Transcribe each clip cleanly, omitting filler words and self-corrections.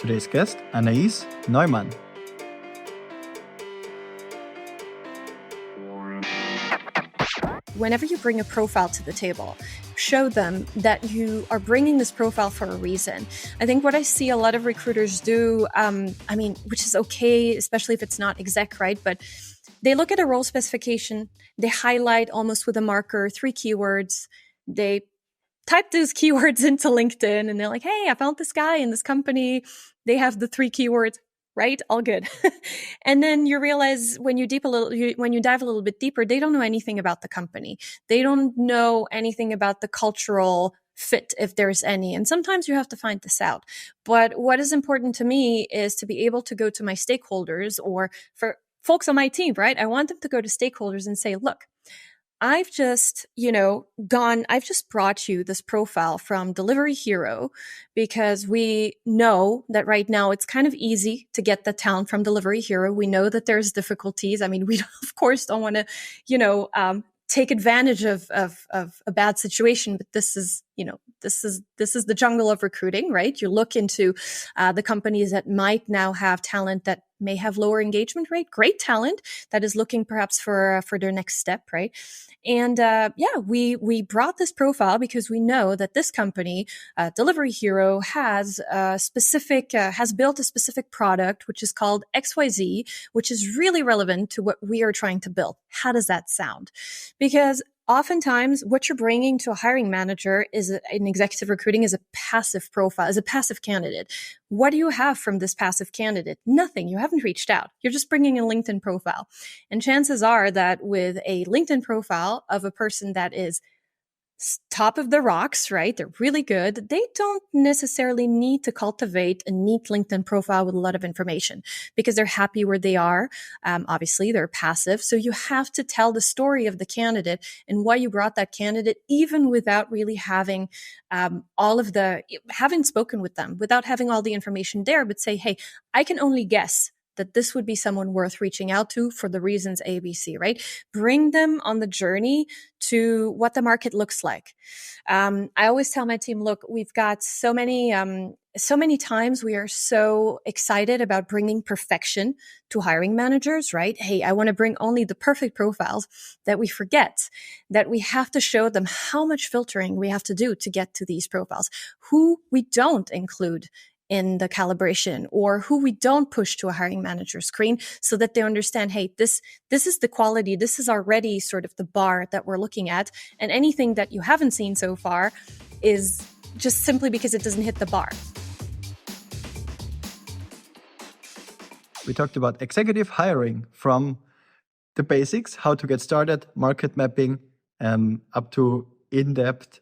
Today's guest, Anaïs Neumann. Whenever you bring a profile to the table, show them that you are bringing this profile for a reason. I think what I see a lot of recruiters do, which is okay, especially if it's not exec, right? But they look at a role specification, they highlight almost with a marker 3 keywords, they type those keywords into LinkedIn, and they're like, hey, I found this guy in this company. They have the 3 keywords. Right? All good. And then you realize when you dive a little bit deeper, they don't know anything about the company. They don't know anything about the cultural fit, if there's any. And sometimes you have to find this out. But what is important to me is to be able to go to my stakeholders, or for folks on my team, right? I want them to go to stakeholders and say, look, I've just brought you this profile from Delivery Hero because we know that right now it's kind of easy to get the talent from Delivery Hero. We know that there's difficulties. I mean, we of course don't want to, take advantage of a bad situation, but this is the jungle of recruiting, right? You look into the companies that might now have talent that may have lower engagement rate, great talent that is looking perhaps for their next step, right? And we brought this profile because we know that this company, Delivery Hero, has built a specific product which is called XYZ, which is really relevant to what we are trying to build. How does that sound? Because oftentimes, what you're bringing to a hiring manager in executive recruiting is a passive profile, is a passive candidate. What do you have from this passive candidate? Nothing. You haven't reached out. You're just bringing a LinkedIn profile. And chances are that with a LinkedIn profile of a person that is top of the rocks, right? They're really good. They don't necessarily need to cultivate a neat LinkedIn profile with a lot of information because they're happy where they are. Obviously, they're passive. So you have to tell the story of the candidate and why you brought that candidate, even without really having having spoken with them, without having all the information there, but say, hey, I can only guess that this would be someone worth reaching out to for the reasons A, B, C, right? Bring them on the journey to what the market looks like. I always tell my team, look, we've got so many times we are so excited about bringing perfection to hiring managers, right? Hey, I want to bring only the perfect profiles, that we forget that we have to show them how much filtering we have to do to get to these profiles, who we don't include in the calibration, or who we don't push to a hiring manager screen, so that they understand, hey, this is the quality, this is already sort of the bar that we're looking at, and anything that you haven't seen so far is just simply because it doesn't hit the bar. We talked about executive hiring, from the basics, how to get started, market mapping, up to in-depth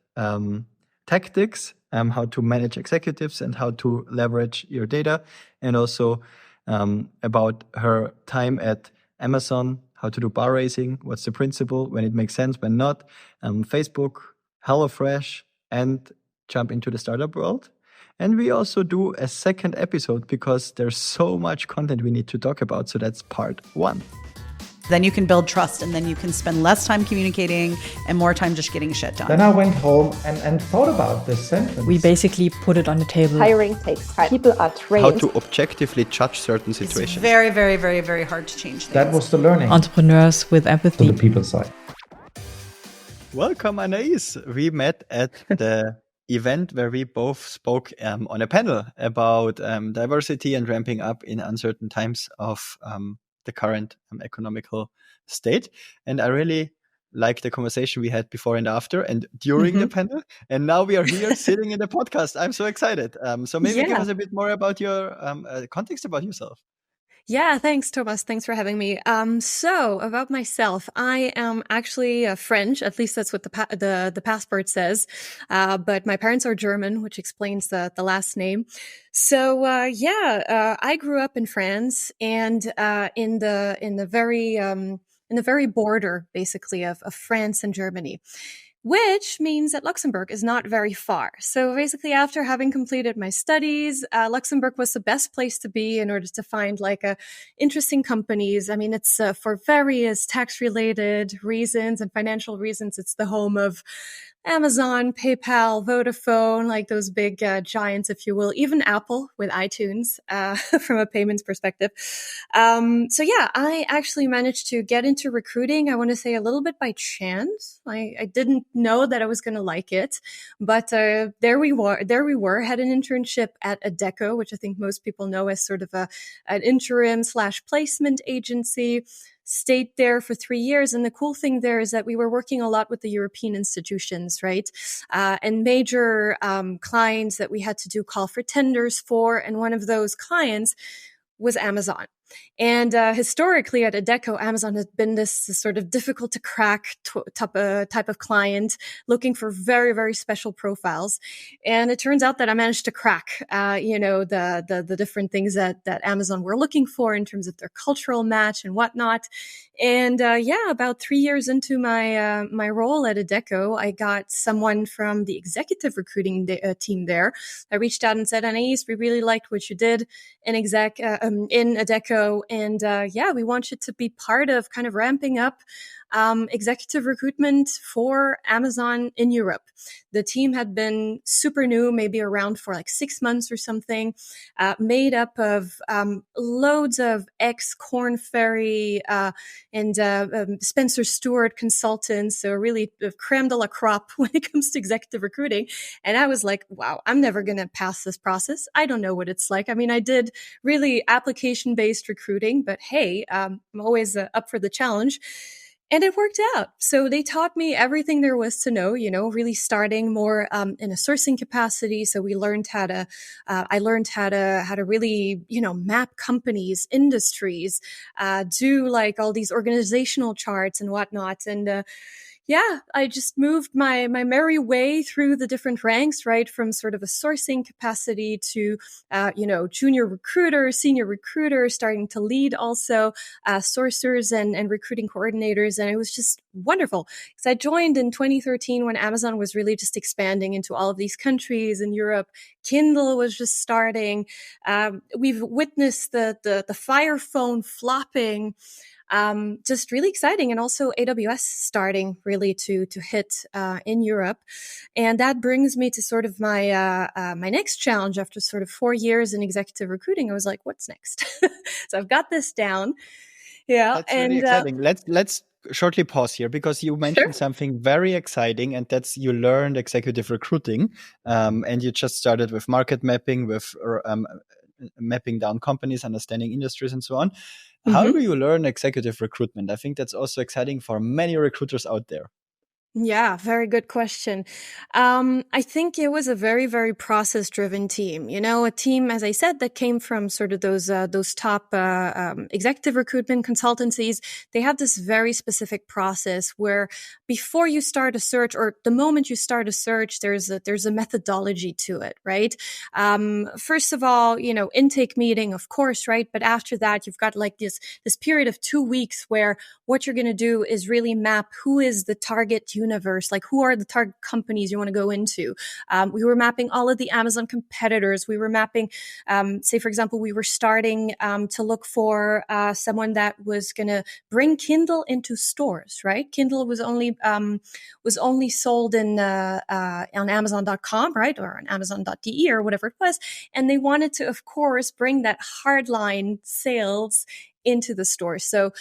tactics, how to manage executives and how to leverage your data, and also about her time at Amazon, how to do bar raising, what's the principle, when it makes sense, when not, Facebook, HelloFresh, and jump into the startup world. And we also do a second episode because there's so much content we need to talk about. So that's part 1. Then you can build trust, and then you can spend less time communicating and more time just getting shit done. Then I went home and thought about this sentence. We basically put it on the table. Hiring takes time. People are trained. How to objectively judge certain situations. It's very, very, very, very hard to change things. That was the learning. Entrepreneurs with empathy. To the people side. Welcome, Anaïs. We met at the event where we both spoke on a panel about diversity and ramping up in uncertain times of the current economical state. And I really like the conversation we had before and after and during the panel. And now we are here sitting in the podcast. I'm so excited. So maybe give us a bit more about your context about yourself. Yeah, thanks, Thomas. Thanks for having me. So about myself, I am actually French. At least that's what the passport says. But my parents are German, which explains the last name. So I grew up in France, and in the very border, basically, of France and Germany, which means that Luxembourg is not very far. So basically, after having completed my studies, Luxembourg was the best place to be in order to find interesting companies. I mean, it's for various tax-related reasons and financial reasons. It's the home of Amazon, PayPal, Vodafone, like those big giants, if you will, even Apple with iTunes from a payments perspective. So yeah, I actually managed to get into recruiting. I want to say a little bit by chance. I didn't know that I was going to like it, but there we were, had an internship at Adecco, which I think most people know as sort of an interim / placement agency. Stayed there for 3 years. And the cool thing there is that we were working a lot with the European institutions, right? And major clients that we had to do call for tenders for. And one of those clients was Amazon. And historically at Adecco, Amazon has been this sort of difficult to crack type of client looking for very, very special profiles. And it turns out that I managed to crack, the different things that Amazon were looking for in terms of their cultural match and whatnot. And about 3 years into my role at Adecco, I got someone from the executive recruiting team there. I reached out and said, Anaïs, we really liked what you did in Adecco. And we want you to be part of kind of ramping up executive recruitment for Amazon in Europe. The team had been super new, maybe around for like 6 months or something, made up of loads of ex-Korn Ferry and Spencer Stewart consultants, so really creme de la crop when it comes to executive recruiting. And I was like, wow, I'm never going to pass this process. I don't know what it's like. I mean, I did really application-based recruiting, but hey, I'm always up for the challenge. And it worked out. So they taught me everything there was to know, really starting more in a sourcing capacity. So we learned I learned how to really, map companies, industries, do like all these organizational charts and whatnot. And I just moved my merry way through the different ranks, right? From sort of a sourcing capacity to, junior recruiter, senior recruiter, starting to lead also sourcers and recruiting coordinators. And it was just wonderful because I joined in 2013 when Amazon was really just expanding into all of these countries in Europe. Kindle was just starting. We've witnessed the Fire phone flopping. Just really exciting. And also AWS starting really to hit in Europe. And that brings me to sort of my my next challenge after sort of 4 years in executive recruiting. I was like, what's next? So I've got this down. Yeah. That's really exciting. Let's shortly pause here because you mentioned Sure. something very exciting, and that's you learned executive recruiting, and you just started with market mapping, with mapping down companies, understanding industries, and so on. How do you learn executive recruitment? I think that's also exciting for many recruiters out there. Yeah, very good question. I think it was a very, very process-driven team. A team, as I said, that came from sort of those top executive recruitment consultancies. They have this very specific process where before you start a search, or the moment you start a search, there's a methodology to it, right? First of all, intake meeting, of course, right? But after that, you've got like this period of 2 weeks where what you're going to do is really map who is the target universe, like who are the target companies you want to go into. We were mapping all of the Amazon competitors. We were mapping, say, for example, we were starting to look for someone that was going to bring Kindle into stores, right? Kindle was only sold on Amazon.com, right? Or on Amazon.de or whatever it was. And they wanted to, of course, bring that hardline sales into the store. So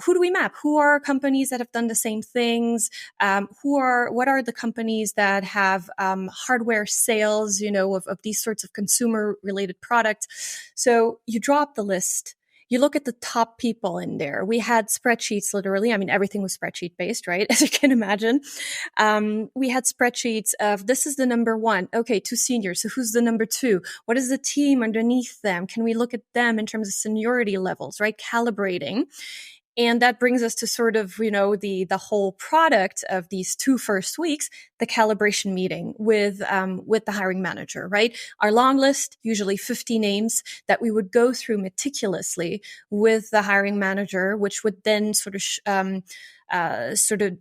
who do we map? Who are companies that have done the same things? What are the companies that have hardware sales, of these sorts of consumer related products? So you draw up the list. You look at the top people in there. We had spreadsheets, literally. I mean, everything was spreadsheet based, right? As you can imagine. We had spreadsheets of this is the number one. Okay, 2 seniors. So who's the number 2? What is the team underneath them? Can we look at them in terms of seniority levels, right? Calibrating. And that brings us to sort of, the whole product of these 2 first weeks, the calibration meeting with the hiring manager, right? Our long list, usually 50 names that we would go through meticulously with the hiring manager, which would then sort of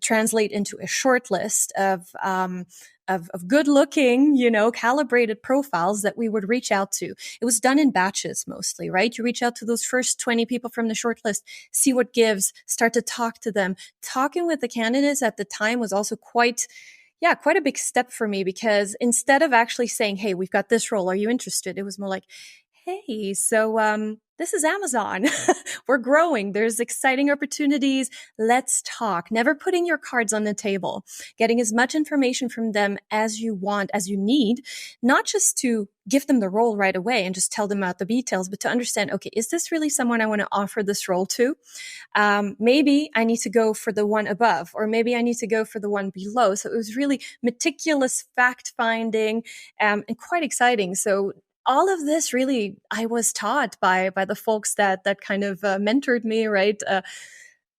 translate into a short list of good-looking, calibrated profiles that we would reach out to. It was done in batches mostly, right? You reach out to those first 20 people from the short list, see what gives, start to talk to them. Talking with the candidates at the time was also quite quite a big step for me, because instead of actually saying, hey, we've got this role, are you interested? It was more like, hey, so this is Amazon. We're growing. There's exciting opportunities. Let's talk. Never putting your cards on the table. Getting as much information from them as you want, as you need, not just to give them the role right away and just tell them about the details, but to understand, okay, is this really someone I want to offer this role to? Maybe I need to go for the one above, or maybe I need to go for the one below. So it was really meticulous fact finding, and quite exciting. So all of this really, I was taught by the folks that kind of mentored me, right?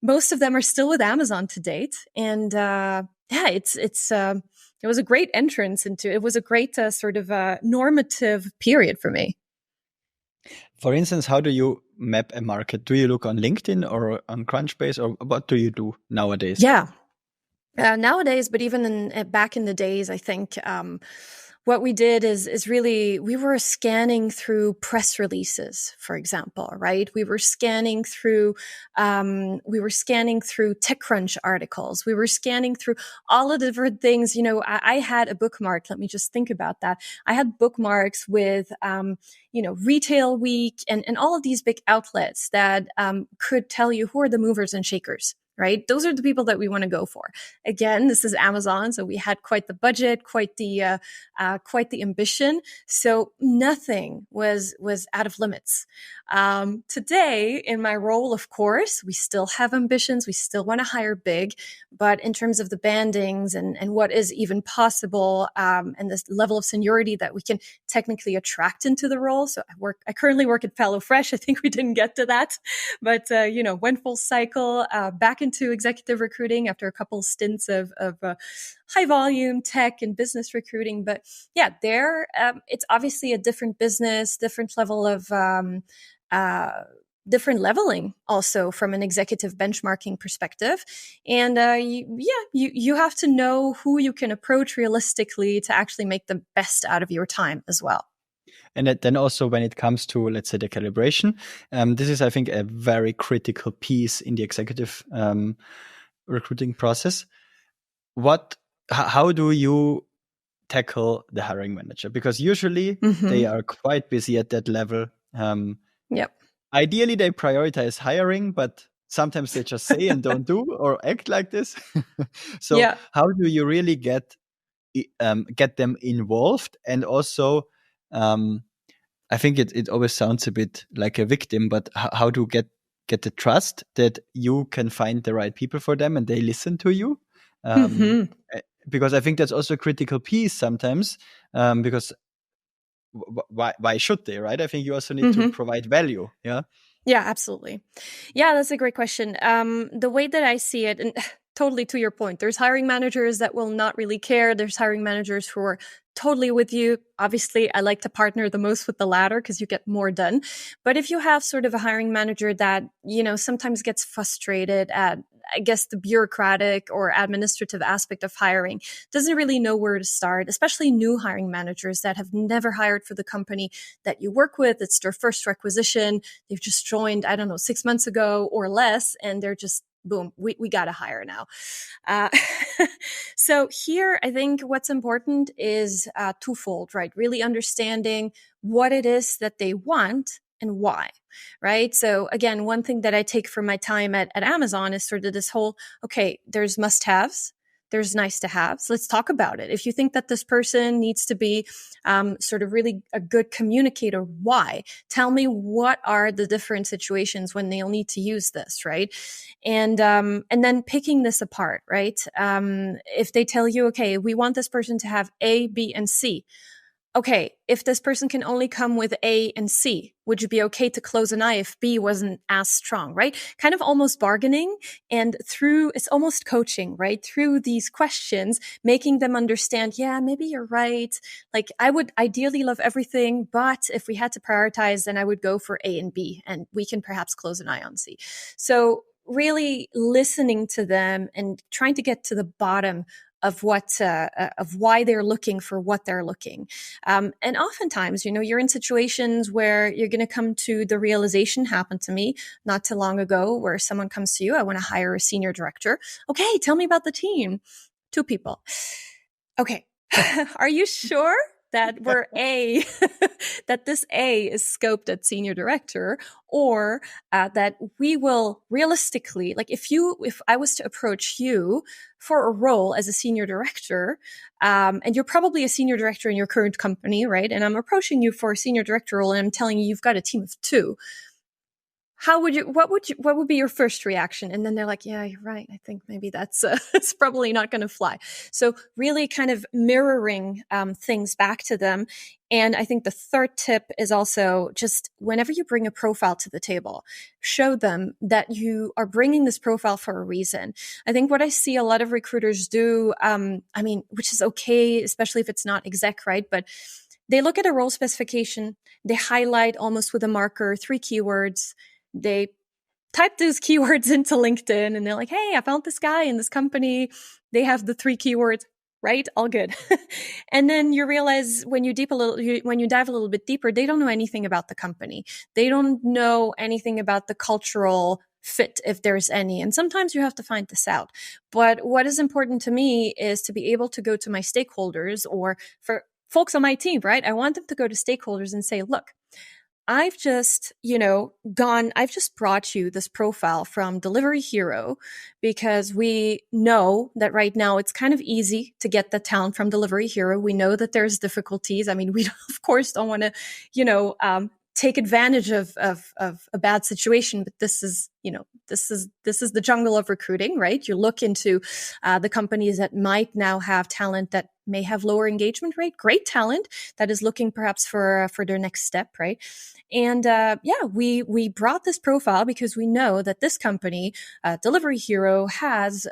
Most of them are still with Amazon to date, and it was a great entrance into. It was a great sort of normative period for me. For instance, how do you map a market? Do you look on LinkedIn or on Crunchbase, or what do you do nowadays? Yeah, nowadays, but even back in the days, I think. What we did is really, we were scanning through press releases, for example, right? We were scanning through TechCrunch articles. We were scanning through all of the different things. I had a bookmark. Let me just think about that. I had bookmarks with, Retail Week and all of these big outlets that could tell you who are the movers and shakers. Right? Those are the people that we want to go for. Again, this is Amazon. So we had quite the budget, quite the ambition. So nothing was out of limits. Today in my role, of course, we still have ambitions. We still want to hire big, but in terms of the bandings and what is even possible, and this level of seniority that we can technically attract into the role. So I currently work at HelloFresh. I think we didn't get to that, but, went full cycle, back into executive recruiting after a couple of stints of high volume tech and business recruiting. But yeah, it's obviously a different business, different level of, different leveling also from an executive benchmarking perspective. And you have to know who you can approach realistically to actually make the best out of your time as well. And then also when it comes to, let's say, the calibration, this is, I think, a very critical piece in the executive recruiting process. How do you tackle the hiring manager? Because usually they are quite busy at that level. Yep. Ideally, they prioritize hiring, but sometimes they just say and don't do or act like this. So how do you really get them involved? And also, I think it always sounds a bit like a victim, but how to get the trust that you can find the right people for them and they listen to you. Because I think that's also a critical piece sometimes, because why should they, right? I think you also need to provide value. Yeah. Yeah, absolutely. Yeah, that's a great question. The way that I see it, and totally to your point, there's hiring managers that will not really care. There's hiring managers who are totally with you. Obviously, I like to partner the most with the latter because you get more done. But if you have sort of a hiring manager that, sometimes gets frustrated at, I guess, the bureaucratic or administrative aspect of hiring, doesn't really know where to start, especially new hiring managers that have never hired for the company that you work with. It's their first requisition. They've just joined, 6 months ago or less, and they're just, boom, we got to hire now. So here, I think what's important is twofold, right? Really understanding what it is that they want and why, right? So again, one thing that I take from my time at Amazon is sort of this whole, okay, there's must-haves, there's nice to haves. Let's talk about it. If you think that this person needs to be sort of really a good communicator, why? Tell me what are the different situations when they'll need to use this, right? And then picking this apart, right? If they tell you, okay, we want this person to have A, B, and C. Okay, if this person can only come with A and C, would you be okay to close an eye if B wasn't as strong, right? Kind of almost bargaining, and it's almost coaching, right? Through these questions, making them understand, yeah, maybe you're right. Like, I would ideally love everything, but if we had to prioritize, then I would go for A and B, and we can perhaps close an eye on C. So really listening to them and trying to get to the bottom of why they're looking for what they're looking. And oftentimes, you're in situations where you're going to come to the realization. Happened to me not too long ago, where someone comes to you, I want to hire a senior director. Okay, tell me about the team. 2 people. Okay. Are you sure that we're that this A is scoped at senior director, or that we will realistically, like if I was to approach you for a role as a senior director, and you're probably a senior director in your current company, right? And I'm approaching you for a senior director role and I'm telling you you've got a team of 2. What would be your first reaction? And then they're like, yeah, you're right. I think maybe that's it's probably not going to fly. So really kind of mirroring things back to them. And I think the third tip is also just whenever you bring a profile to the table, show them that you are bringing this profile for a reason. I think what I see a lot of recruiters do, which is okay, especially if it's not exec, right? But they look at a role specification, they highlight almost with a marker 3 keywords. They type those keywords into LinkedIn and they're like, hey, I found this guy in this company. They have the 3 keywords, right? All good. And then you realize when you dive a little bit deeper, they don't know anything about the company. They don't know anything about the cultural fit, if there's any. And sometimes you have to find this out. But what is important to me is to be able to go to my stakeholders, or for folks on my team, right? I want them to go to stakeholders and say, look, I've just brought you this profile from Delivery Hero because we know that right now it's kind of easy to get the talent from Delivery Hero. We know that there's difficulties. I mean, we of course don't want to, take advantage of a bad situation, but this is the jungle of recruiting, right? You look into the companies that might now have talent that may have lower engagement rate, great talent that is looking perhaps for their next step, right? And we brought this profile because we know that this company, Delivery Hero, has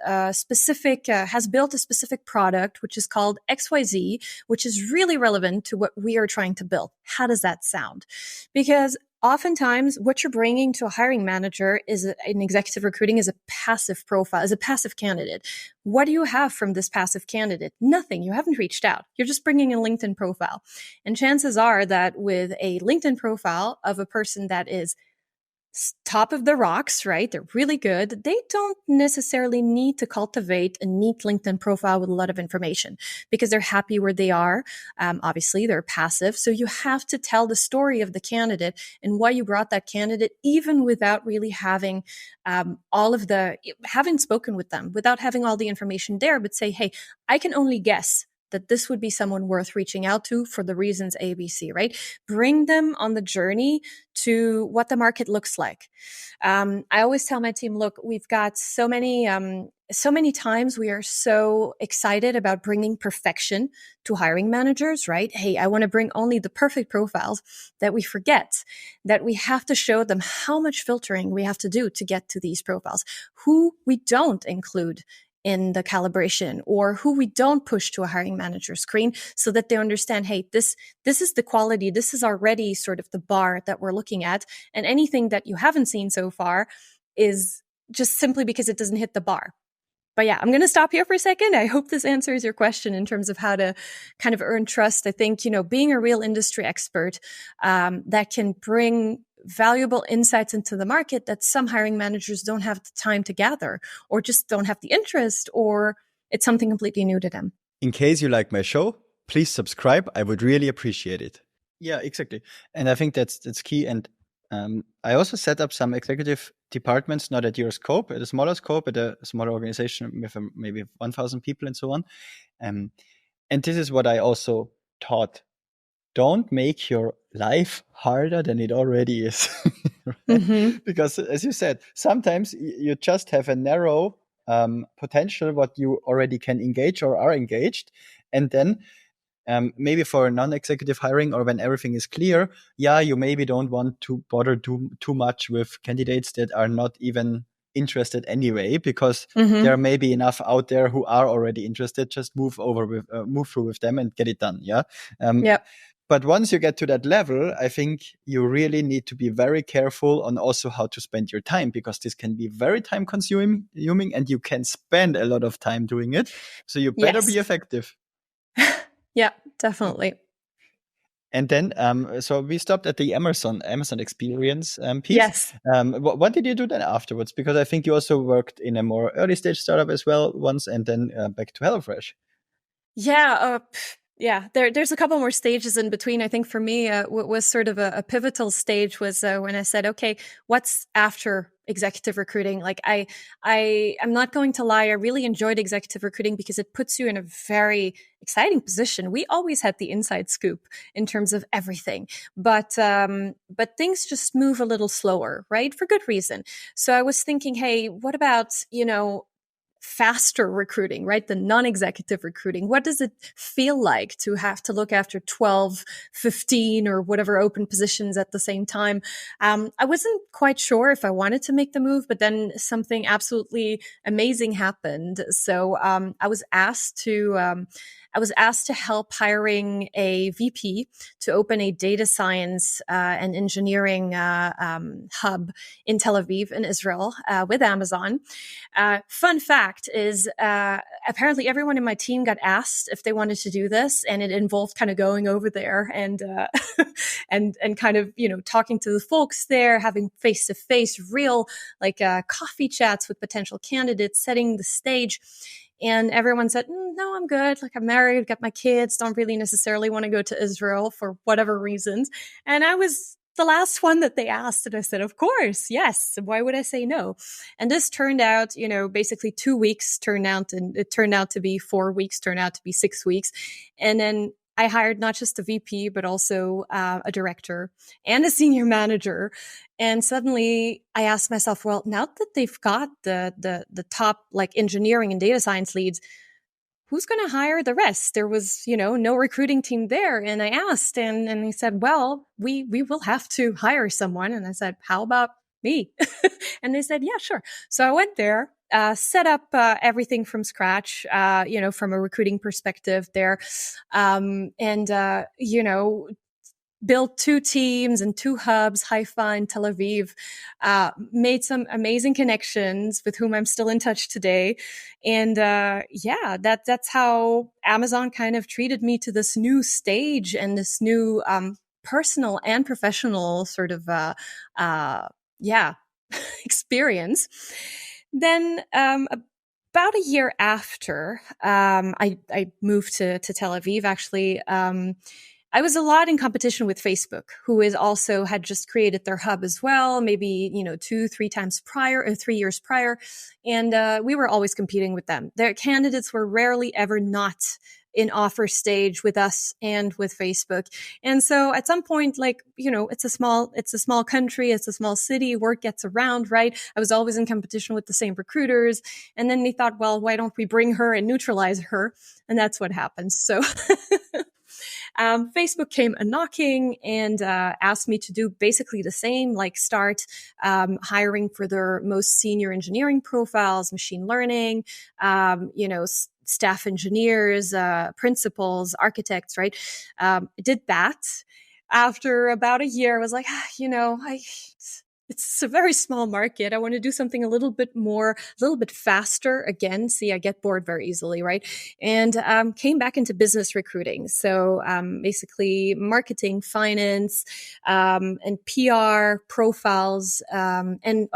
built a specific product which is called XYZ, which is really relevant to what we are trying to build. How does that sound? Because oftentimes what you're bringing to a hiring manager in executive recruiting is a passive profile, is a passive candidate. What do you have from this passive candidate? Nothing. You haven't reached out. You're just bringing a LinkedIn profile. And chances are that with a LinkedIn profile of a person that is top of the rocks, right? They're really good. They don't necessarily need to cultivate a neat LinkedIn profile with a lot of information because they're happy where they are. Obviously, they're passive. So you have to tell the story of the candidate and why you brought that candidate, even without really having haven't spoken with them, without having all the information there, but say, hey, I can only guess that this would be someone worth reaching out to for the reasons A, B, C, right? Bring them on the journey to what the market looks like. I always tell my team, look, we've got so many times we are so excited about bringing perfection to hiring managers, right? Hey, I want to bring only the perfect profiles, that we forget that we have to show them how much filtering we have to do to get to these profiles, who we don't include in the calibration, or who we don't push to a hiring manager screen, so that they understand, hey, this is the quality, this is already sort of the bar that we're looking at. And anything that you haven't seen so far is just simply because it doesn't hit the bar. But yeah, I'm going to stop here for a second. I hope this answers your question in terms of how to kind of earn trust. I think, being a real industry expert that can bring valuable insights into the market that some hiring managers don't have the time to gather, or just don't have the interest, or it's something completely new to them. In case you like my show, please subscribe. I would really appreciate it. Yeah, exactly. And I think that's key. And I also set up some executive departments, not at your scope, at a smaller scope, at a smaller organization with maybe 1,000 people and so on. And this is what I also taught. Don't make your life harder than it already is. Right? Mm-hmm. Because as you said, sometimes you just have a narrow potential what you already can engage or are engaged. And then maybe for non-executive hiring, or when everything is clear, you maybe don't want to bother too much with candidates that are not even interested anyway, because there may be enough out there who are already interested. Just move through with them and get it done. Yeah. But once you get to that level, I think you really need to be very careful on also how to spend your time, because this can be very time consuming and you can spend a lot of time doing it. So you better be effective. Yeah, definitely. And then, so we stopped at the Amazon experience piece. Yes. What did you do then afterwards? Because I think you also worked in a more early stage startup as well once, and then back to HelloFresh. Yeah, there's a couple more stages in between. I think for me, what was sort of a pivotal stage was when I said, okay, what's after executive recruiting? Like I'm not going to lie. I really enjoyed executive recruiting because it puts you in a very exciting position. We always had the inside scoop in terms of everything, but things just move a little slower, right? For good reason. So I was thinking, hey, what about, faster recruiting, right? The non-executive recruiting. What does it feel like to have to look after 12, 15 or whatever open positions at the same time? I wasn't quite sure if I wanted to make the move, but then something absolutely amazing happened. So I was asked to help hiring a VP to open a data science and engineering hub in Tel Aviv in Israel with Amazon. Fun fact is apparently everyone in my team got asked if they wanted to do this, and it involved kind of going over there and and kind of talking to the folks there, having face-to-face real coffee chats with potential candidates, setting the stage. And everyone said, no, I'm good. Like, I'm married, got my kids, don't really necessarily want to go to Israel for whatever reasons. And I was the last one that they asked. And I said, of course, yes. Why would I say no? And this turned out, basically 2 weeks turned out, and it turned out to be 4 weeks, turned out to be 6 weeks. And then I hired not just a VP, but also a director and a senior manager. And suddenly I asked myself, well, now that they've got the top engineering and data science leads, who's going to hire the rest? There was, no recruiting team there. And I asked, and he said, well, we will have to hire someone. And I said, how about me? And they said, yeah, sure. So I went there, set up everything from scratch, from a recruiting perspective there. Built 2 teams and 2 hubs, Haifa and Tel Aviv, made some amazing connections with whom I'm still in touch today. And that's how Amazon kind of treated me to this new stage and this new personal and professional sort of experience. Then about a year after I moved to Tel Aviv, actually, I was a lot in competition with Facebook, who had just created their hub as well, maybe 3 years prior, and we were always competing with them. Their candidates were rarely ever not in offer stage with us and with Facebook. And so at some point, it's a small country, it's a small city, word gets around, right? I was always in competition with the same recruiters. And then they thought, well, why don't we bring her and neutralize her? And that's what happened. So Facebook came a-knocking and asked me to do basically the same, start hiring for their most senior engineering profiles, machine learning, staff engineers, principals, architects, right? I did that. After about a year, I was like, it's a very small market. I want to do something a little bit faster. Again, see, I get bored very easily, right? And came back into business recruiting. So basically marketing, finance, and PR profiles, and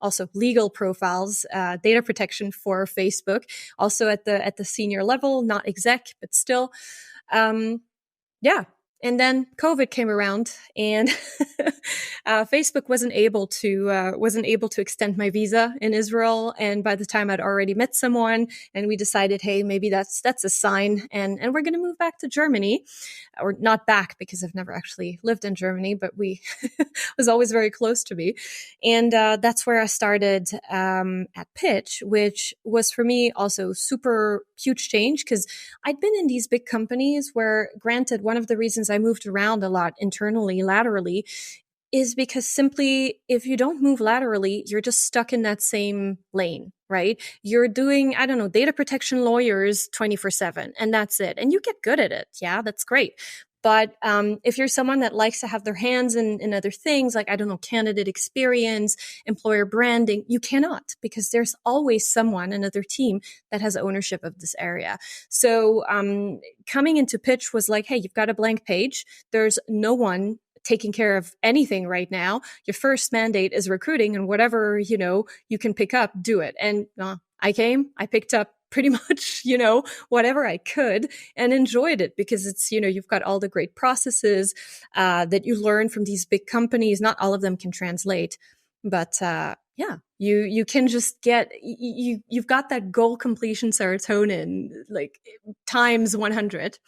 also legal profiles, data protection for Facebook, also at the senior level, not exec, but still. And then COVID came around, and Facebook wasn't able to extend my visa in Israel. And by the time I'd already met someone, and we decided, hey, maybe that's a sign, and we're going to move back to Germany, or not back because I've never actually lived in Germany, but we was always very close to me, and that's where I started at Pitch, which was for me also super huge change because I'd been in these big companies where, granted, one of the reasons I moved around a lot internally, laterally, is because simply if you don't move laterally, you're just stuck in that same lane, right? You're doing, data protection lawyers 24/7, and that's it. And you get good at it. Yeah, that's great. But if you're someone that likes to have their hands in other things, like, candidate experience, employer branding, you cannot, because there's always someone, another team, that has ownership of this area. So coming into Pitch was like, hey, you've got a blank page. There's no one taking care of anything right now. Your first mandate is recruiting, and whatever, you can pick up, do it. And I picked up pretty much, whatever I could and enjoyed it because it's, you've got all the great processes that you learn from these big companies. Not all of them can translate, but yeah, you can just get, you've got that goal completion serotonin, like times 100.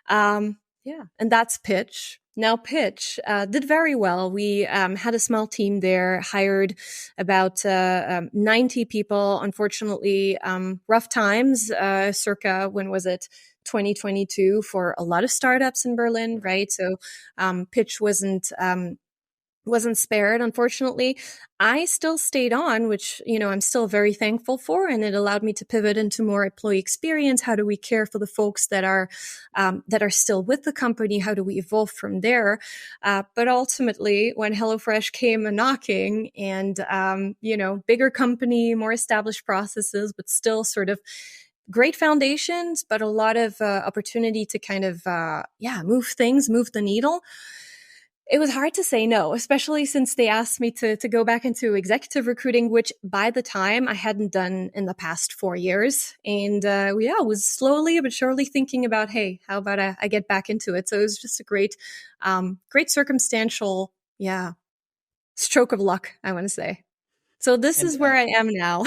Yeah, and that's Pitch. Now, Pitch did very well. We had a small team there, hired about 90 people. Unfortunately, rough times, circa, when was it? 2022 for a lot of startups in Berlin, right? So Pitch wasn't spared, unfortunately. I still stayed on, which, I'm still very thankful for. And it allowed me to pivot into more employee experience. How do we care for the folks that are still with the company? How do we evolve from there? But ultimately, when HelloFresh came a knocking and, bigger company, more established processes, but still sort of great foundations, but a lot of opportunity to kind of, move the needle. It was hard to say no, especially since they asked me to go back into executive recruiting, which by the time I hadn't done in the past 4 years. And was slowly but surely thinking about, hey, how about I get back into it? So it was just a great circumstantial, stroke of luck, I want to say. So this is where I am now.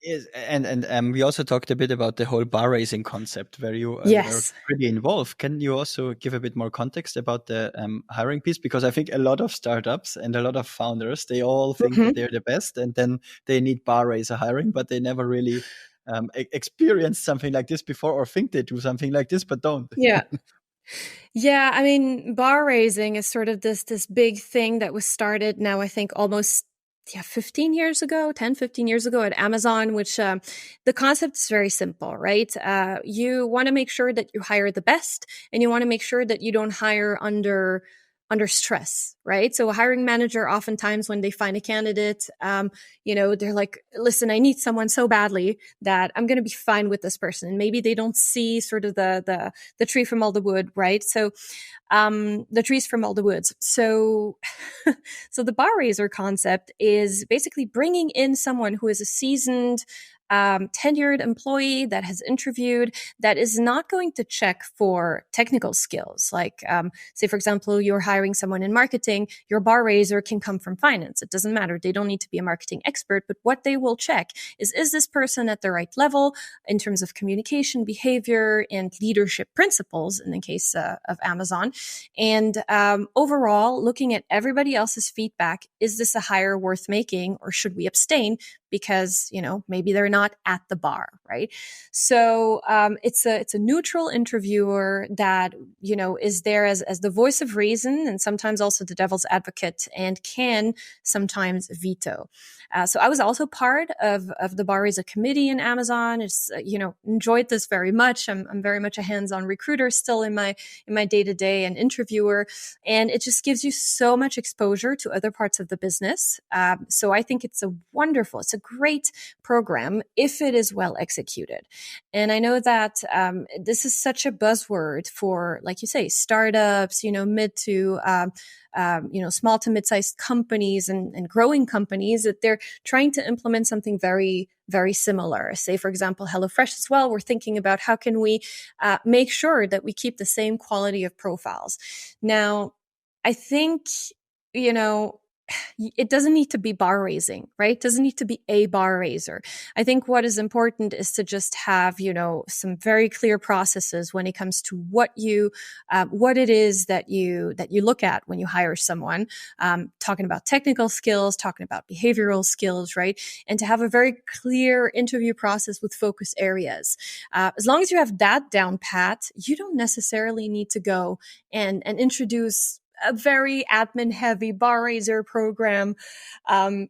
Yes, and we also talked a bit about the whole bar raising concept where you Yes. were pretty involved. Can you also give a bit more context about the hiring piece? Because I think a lot of startups and a lot of founders, they all think that they're the best and then they need bar raiser hiring, but they never really experienced something like this before or think they do something like this, but don't. Yeah. Yeah, I mean, bar raising is sort of this big thing that was started now, I think, almost 15 years ago at Amazon, which the concept is very simple, right? You want to make sure that you hire the best, and you want to make sure that you don't hire under stress, right? So a hiring manager, oftentimes when they find a candidate, they're like, listen, I need someone so badly that I'm going to be fine with this person. And maybe they don't see sort of the tree from all the wood, right? So the trees from all the woods. So, so the bar raiser concept is basically bringing in someone who is a seasoned, tenured employee that has interviewed, that is not going to check for technical skills. Like, say, for example, you're hiring someone in marketing, your bar raiser can come from finance. It doesn't matter. They don't need to be a marketing expert, but what they will check is this person at the right level in terms of communication, behavior, and leadership principles in the case of Amazon. And overall, looking at everybody else's feedback, is this a hire worth making or should we abstain? Because, maybe they're not at the bar, right? So it's a neutral interviewer that, is there as the voice of reason and sometimes also the devil's advocate and can sometimes veto. So I was also part of the bar raiser committee in Amazon. It's, enjoyed this very much. I'm very much a hands-on recruiter still in my day-to-day and interviewer. And it just gives you so much exposure to other parts of the business. So I think it's a great program if it is well executed. And I know that this is such a buzzword for, like you say, startups, mid to small to mid-sized companies and growing companies, that they're trying to implement something very, very similar. Say, for example, HelloFresh as well. We're thinking about how can we make sure that we keep the same quality of profiles. Now, I think, it doesn't need to be bar raising, right? It doesn't need to be a bar raiser. I think what is important is to just have, some very clear processes when it comes to what it is that you look at when you hire someone, talking about technical skills, talking about behavioral skills, right? And to have a very clear interview process with focus areas. As long as you have that down pat, you don't necessarily need to go and introduce a very admin heavy bar raiser program. I've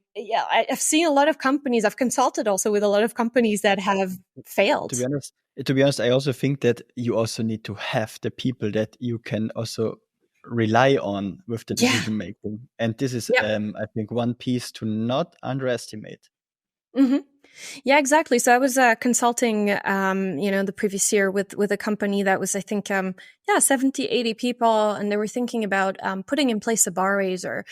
seen a lot of companies. I've consulted also with a lot of companies that have failed. To be honest, I also think that you also need to have the people that you can also rely on with the decision making. And this is, I think, one piece to not underestimate. Mm-hmm. Yeah, exactly. So I was consulting, the previous year with a company that was, I think, 70, 80 people, and they were thinking about putting in place a bar raiser.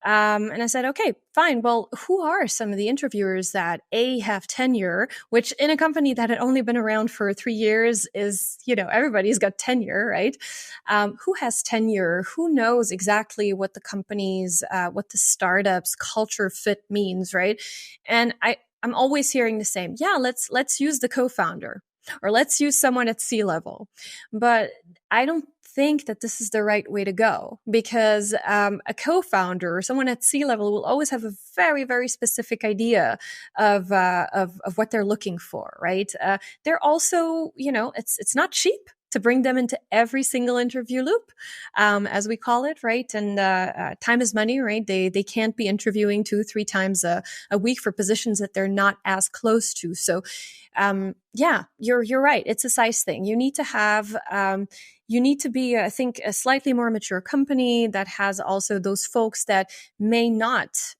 And I said, okay, fine. Well, who are some of the interviewers that have tenure, which in a company that had only been around for 3 years is, everybody's got tenure, right? Who has tenure? Who knows exactly what the company's, what the startup's culture fit means, right? And I'm always hearing the same. Yeah, let's use the co-founder, or let's use someone at C-level. But I don't think that this is the right way to go, because a co-founder or someone at C-level will always have a very, very specific idea of what they're looking for, right? They're also, it's not cheap to bring them into every single interview loop, as we call it, right? And time is money, right? They can't be interviewing 2-3 times a week for positions that they're not as close to. So, you're right. It's a size thing. You need to have, you need to be, I think, a slightly more mature company that has also those folks that may not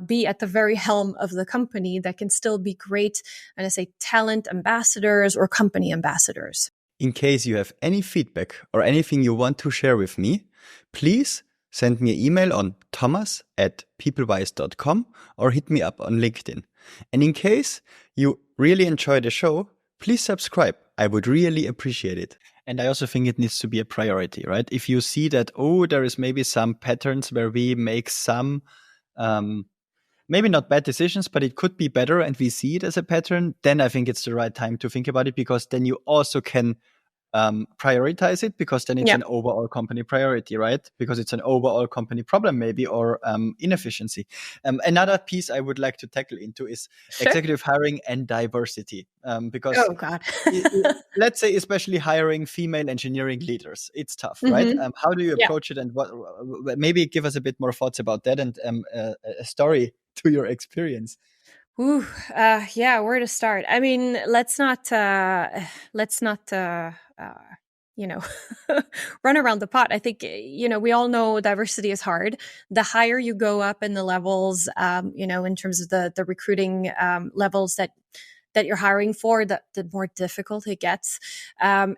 be at the very helm of the company, that can still be great, and I say talent ambassadors or company ambassadors. In case you have any feedback or anything you want to share with me, please send me an email on thomas@peoplewise.com or hit me up on LinkedIn. And in case you really enjoy the show, please subscribe. I would really appreciate it. And I also think it needs to be a priority, right? If you see that, there is maybe some patterns where we make some, maybe not bad decisions, but it could be better, and we see it as a pattern, then I think it's the right time to think about it, because then you also can prioritize it, because then it's an overall company priority, right? Because it's an overall company problem maybe, or inefficiency. Another piece I would like to tackle into is executive hiring and diversity. Because oh God. let's say especially hiring female engineering leaders, it's tough, right? How do you approach it, and what? Maybe give us a bit more thoughts about that, and a story to your experience. Where to start? I mean, let's not run around the pot. I think, we all know diversity is hard. The higher you go up in the levels, in terms of the recruiting levels that you're hiring for, the more difficult it gets.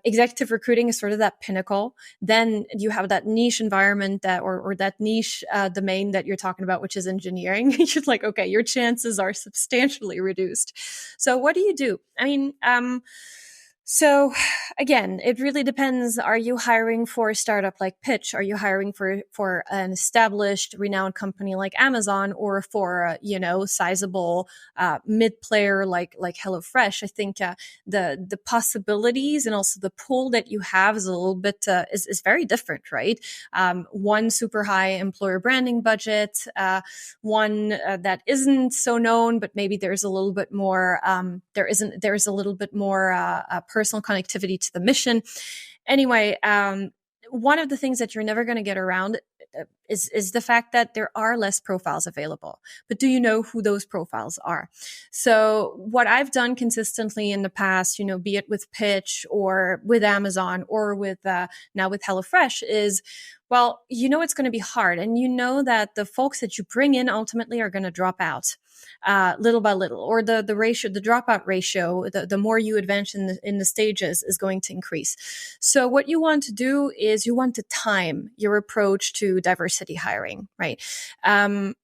Executive recruiting is sort of that pinnacle. Then you have that niche environment or that niche domain that you're talking about, which is engineering. You're like, okay, your chances are substantially reduced. So what do you do? I mean, so again, it really depends. Are you hiring for a startup like Pitch? Are you hiring for an established, renowned company like Amazon, or for a, sizable mid player like HelloFresh? I think the possibilities and also the pool that you have is a little bit is very different, right? One super high employer branding budget, one that isn't so known, but maybe there's a little bit more. There's a little bit more personal connectivity to the mission. Anyway, one of the things that you're never going to get around is the fact that there are less profiles available. But do you know who those profiles are? So what I've done consistently in the past, be it with Pitch or with Amazon or with now with HelloFresh, is, well, it's going to be hard. And that the folks that you bring in ultimately are going to drop out little by little, or the dropout ratio, the more you advance in the stages is going to increase. So what you want to do is you want to time your approach to diversity hiring, right? I'm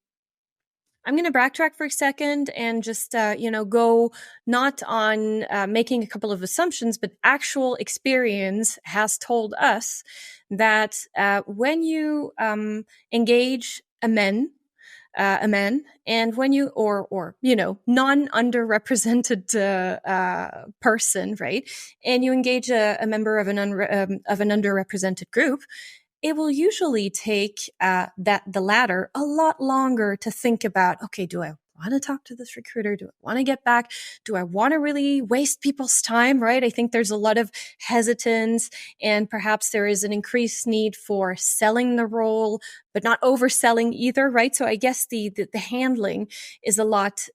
going to backtrack for a second and just, go not on making a couple of assumptions, but actual experience has told us that when you engage a man, and when you or non-underrepresented person, right, and you engage a member of an underrepresented group, it will usually take the latter a lot longer to think about, okay, do I want to talk to this recruiter? Do I want to get back? Do I want to really waste people's time, right? I think there's a lot of hesitance, and perhaps there is an increased need for selling the role, but not overselling either, right? So I guess the handling is a lot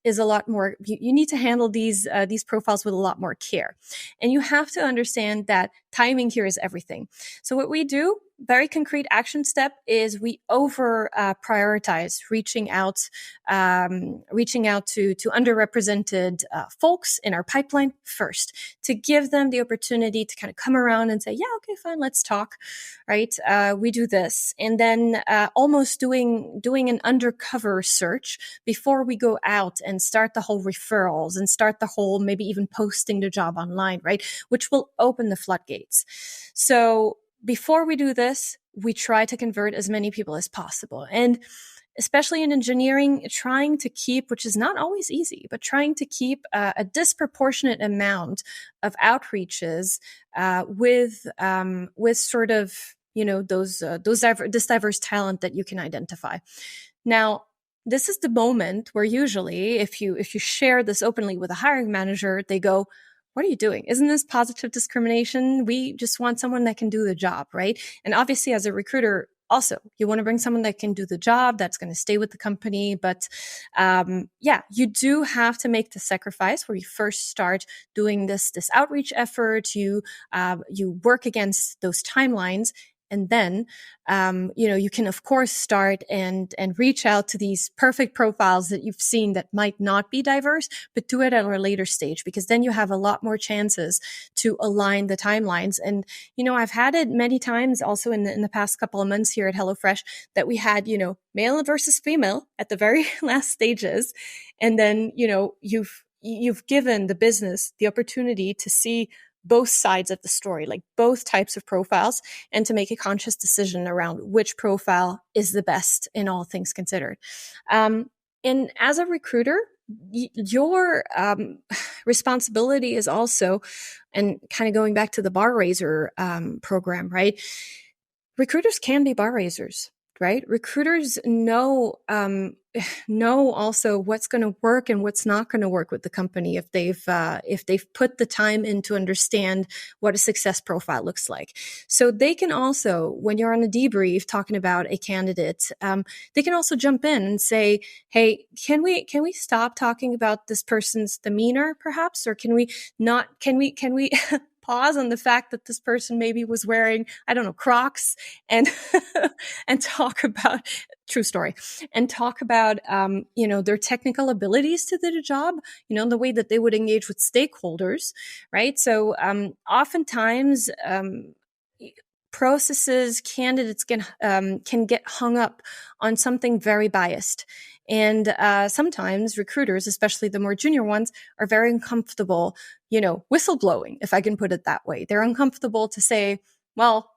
more. You need to handle these profiles with a lot more care, and you have to understand that timing here is everything. So what we do, very concrete action step is we over prioritize reaching out to underrepresented folks in our pipeline first, to give them the opportunity to kind of come around and say, yeah, okay, fine, let's talk, right? We do this, and then almost doing an undercover search before we go out and start the whole referrals and start the whole maybe even posting the job online, right? Which will open the floodgates. So before we do this, we try to convert as many people as possible. And especially in engineering, trying to keep, which is not always easy, but trying to keep a disproportionate amount of outreaches with sort of, this diverse talent that you can identify. Now, this is the moment where usually if you share this openly with a hiring manager, they go, what are you doing? Isn't this positive discrimination? We just want someone that can do the job, right? And obviously as a recruiter, also, you want to bring someone that can do the job, that's going to stay with the company. But you do have to make the sacrifice where you first start doing this outreach effort. You work against those timelines. And then, you can, of course, start and reach out to these perfect profiles that you've seen that might not be diverse, but do it at a later stage, because then you have a lot more chances to align the timelines. And, I've had it many times also in the past couple of months here at HelloFresh that we had, male versus female at the very last stages. And then, you've given the business the opportunity to see both sides of the story, like both types of profiles, and to make a conscious decision around which profile is the best in all things considered. And as a recruiter, your responsibility is also, and kind of going back to the bar raiser program, right? Recruiters can be bar raisers, right? Recruiters know also what's going to work and what's not going to work with the company if they've put the time in to understand what a success profile looks like. So they can also, when you're on a debrief talking about a candidate, they can also jump in and say, "Hey, can we stop talking about this person's demeanor, perhaps, or can we pause on the fact that this person maybe was wearing, I don't know, Crocs, and and talk about." True story. And talk about, their technical abilities to do the job, the way that they would engage with stakeholders, right? So oftentimes candidates can get hung up on something very biased. And sometimes recruiters, especially the more junior ones, are very uncomfortable, whistleblowing, if I can put it that way. They're uncomfortable to say, well,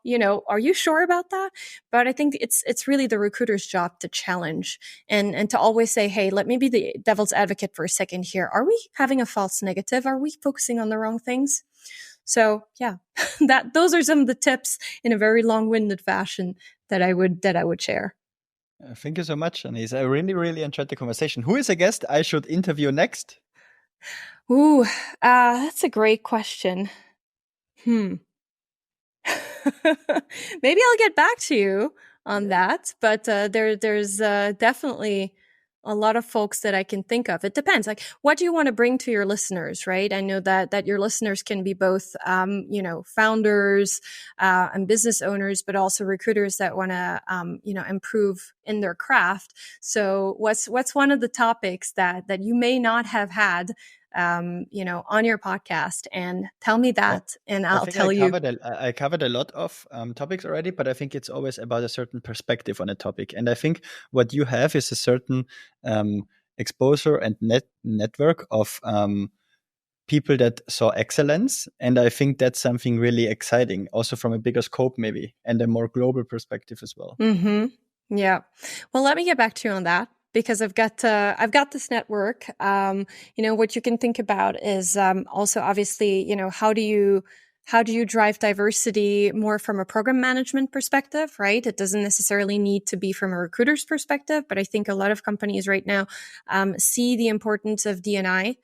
are you sure about that? But I think it's really the recruiter's job to challenge and to always say, hey, let me be the devil's advocate for a second here. Are we having a false negative? Are we focusing on the wrong things? So yeah, those are some of the tips in a very long-winded fashion that I would share. Thank you so much, Anaïs. I really, really enjoyed the conversation. Who is a guest I should interview next? Ooh, that's a great question. Maybe I'll get back to you on that, but there's definitely a lot of folks that I can think of. It depends. Like, what do you want to bring to your listeners, right? I know that your listeners can be both, founders and business owners, but also recruiters that want to, improve in their craft. So what's one of the topics that you may not have had on your podcast, and tell me that, and I'll tell you. I covered a lot of topics already, but I think it's always about a certain perspective on a topic. And I think what you have is a certain exposure and network of people that saw excellence. And I think that's something really exciting, also from a bigger scope maybe, and a more global perspective as well. Mm-hmm. Yeah. Well, let me get back to you on that, because I've got this network. What you can think about is also obviously, how do you drive diversity more from a program management perspective, right? It doesn't necessarily need to be from a recruiter's perspective, but I think a lot of companies right now see the importance of D&I.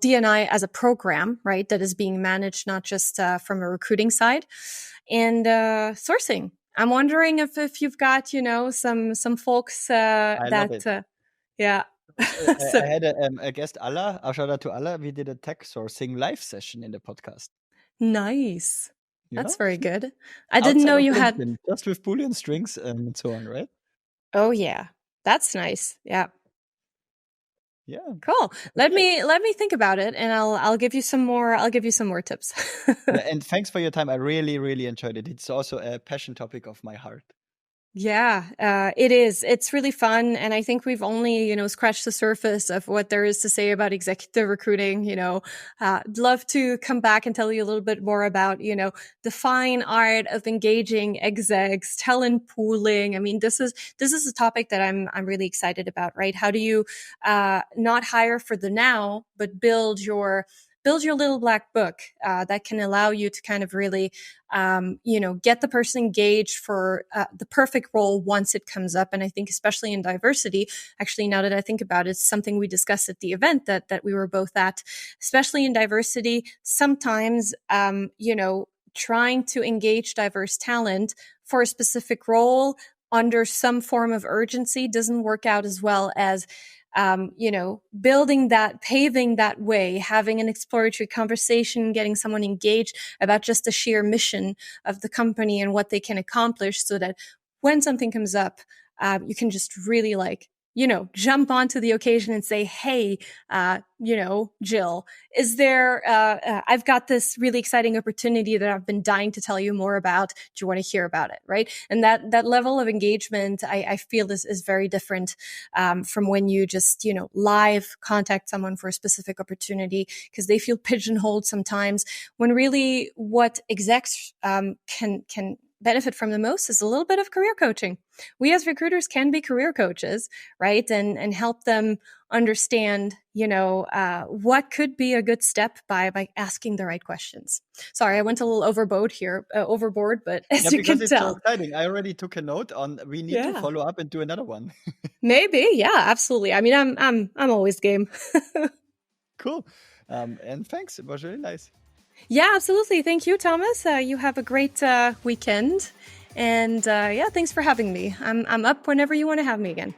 D&I as a program, right, that is being managed not just from a recruiting side, and sourcing. I'm wondering if you've got, some folks I had a guest, Allah. Shout out to Allah. We did a tech sourcing live session in the podcast. Nice. That's Yeah. very good. I didn't know Outside of you had. LinkedIn, just with Boolean strings and so on, right? Oh yeah, that's nice. Yeah, Yeah. cool. Let me think about it, and I'll give you some more. I'll give you some more tips. Yeah, and thanks for your time. I really, really enjoyed it. It's also a passion topic of my heart. Yeah, it is. It's really fun. And I think we've only, scratched the surface of what there is to say about executive recruiting. I'd love to come back and tell you a little bit more about, the fine art of engaging execs, talent pooling. I mean, this is a topic that I'm really excited about, right? How do you not hire for the now, but build your little black book that can allow you to kind of really, get the person engaged for the perfect role once it comes up. And I think especially in diversity, actually, now that I think about it, it's something we discussed at the event that we were both at, especially in diversity, sometimes, trying to engage diverse talent for a specific role under some form of urgency doesn't work out as well as paving that way, having an exploratory conversation, getting someone engaged about just the sheer mission of the company and what they can accomplish so that when something comes up, you can just really jump onto the occasion and say, hey, Jill, is there, I've got this really exciting opportunity that I've been dying to tell you more about. Do you want to hear about it? Right. And that level of engagement, I feel is very different, from when you just, live contact someone for a specific opportunity because they feel pigeonholed sometimes when really what execs, can benefit from the most is a little bit of career coaching. We as recruiters can be career coaches, right? And help them understand, what could be a good step by asking the right questions. Sorry, I went a little overboard, but as you can Because it's tell. so exciting. I already took a note on. We need to follow up and do another one. Maybe, yeah, absolutely. I mean, I'm always game. Cool. And thanks. It was really nice. Yeah, absolutely. Thank you, Thomas. You have a great weekend. And thanks for having me. I'm up whenever you want to have me again.